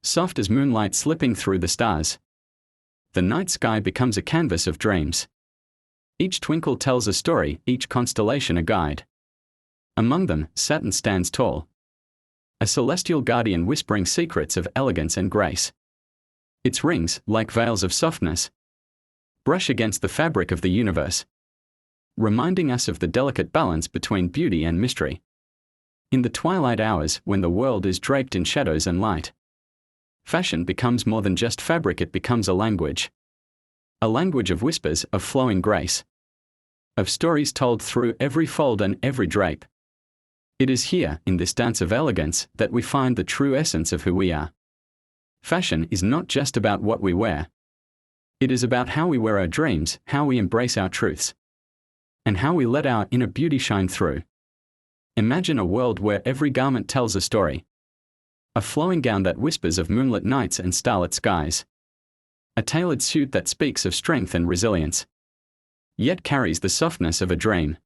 soft as moonlight slipping through the stars. The night sky becomes a canvas of dreams. Each twinkle tells a story, each constellation a guide. Among them, Saturn stands tall, a celestial guardian whispering secrets of elegance and grace. Its rings, like veils of softness, brush against the fabric of the universe, reminding us of the delicate balance between beauty and mystery. In the twilight hours, when the world is draped in shadows and light, fashion becomes more than just fabric, it becomes a language. A language of whispers, of flowing grace, of stories told through every fold and every drape. It is here, in this dance of elegance, that we find the true essence of who we are. Fashion is not just about what we wear. It is about how we wear our dreams, how we embrace our truths, and how we let our inner beauty shine through. Imagine a world where every garment tells a story. A flowing gown that whispers of moonlit nights and starlit skies. A tailored suit that speaks of strength and resilience, yet carries the softness of a dream.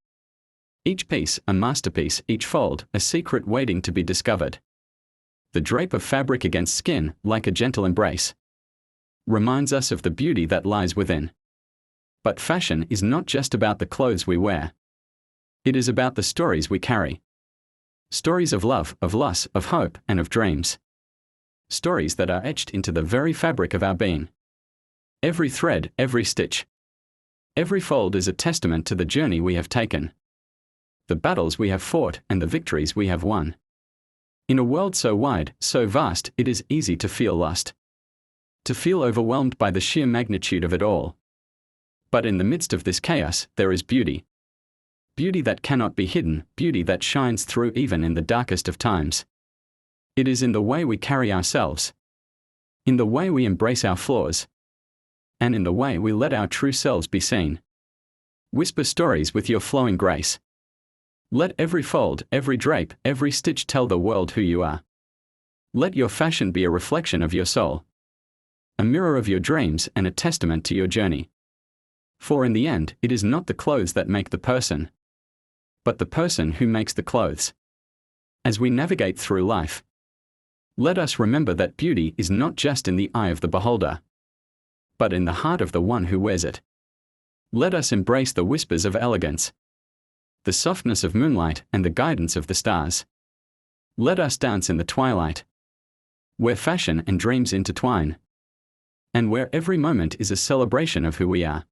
Each piece, a masterpiece, each fold, a secret waiting to be discovered. The drape of fabric against skin, like a gentle embrace, reminds us of the beauty that lies within. But fashion is not just about the clothes we wear. It is about the stories we carry. Stories of love, of loss, of hope, and of dreams. Stories that are etched into the very fabric of our being. Every thread, every stitch, every fold is a testament to the journey we have taken, the battles we have fought, and the victories we have won. In a world so wide, so vast, it is easy to feel lost, to feel overwhelmed by the sheer magnitude of it all. But in the midst of this chaos, there is beauty. Beauty that cannot be hidden, beauty that shines through even in the darkest of times. It is in the way we carry ourselves, in the way we embrace our flaws, and in the way we let our true selves be seen. Whisper stories with your flowing grace. Let every fold, every drape, every stitch tell the world who you are. Let your fashion be a reflection of your soul, a mirror of your dreams, and a testament to your journey. For in the end, it is not the clothes that make the person, but the person who makes the clothes. As we navigate through life, let us remember that beauty is not just in the eye of the beholder, but in the heart of the one who wears it. Let us embrace the whispers of elegance, the softness of moonlight, and the guidance of the stars. Let us dance in the twilight, where fashion and dreams intertwine, and where every moment is a celebration of who we are.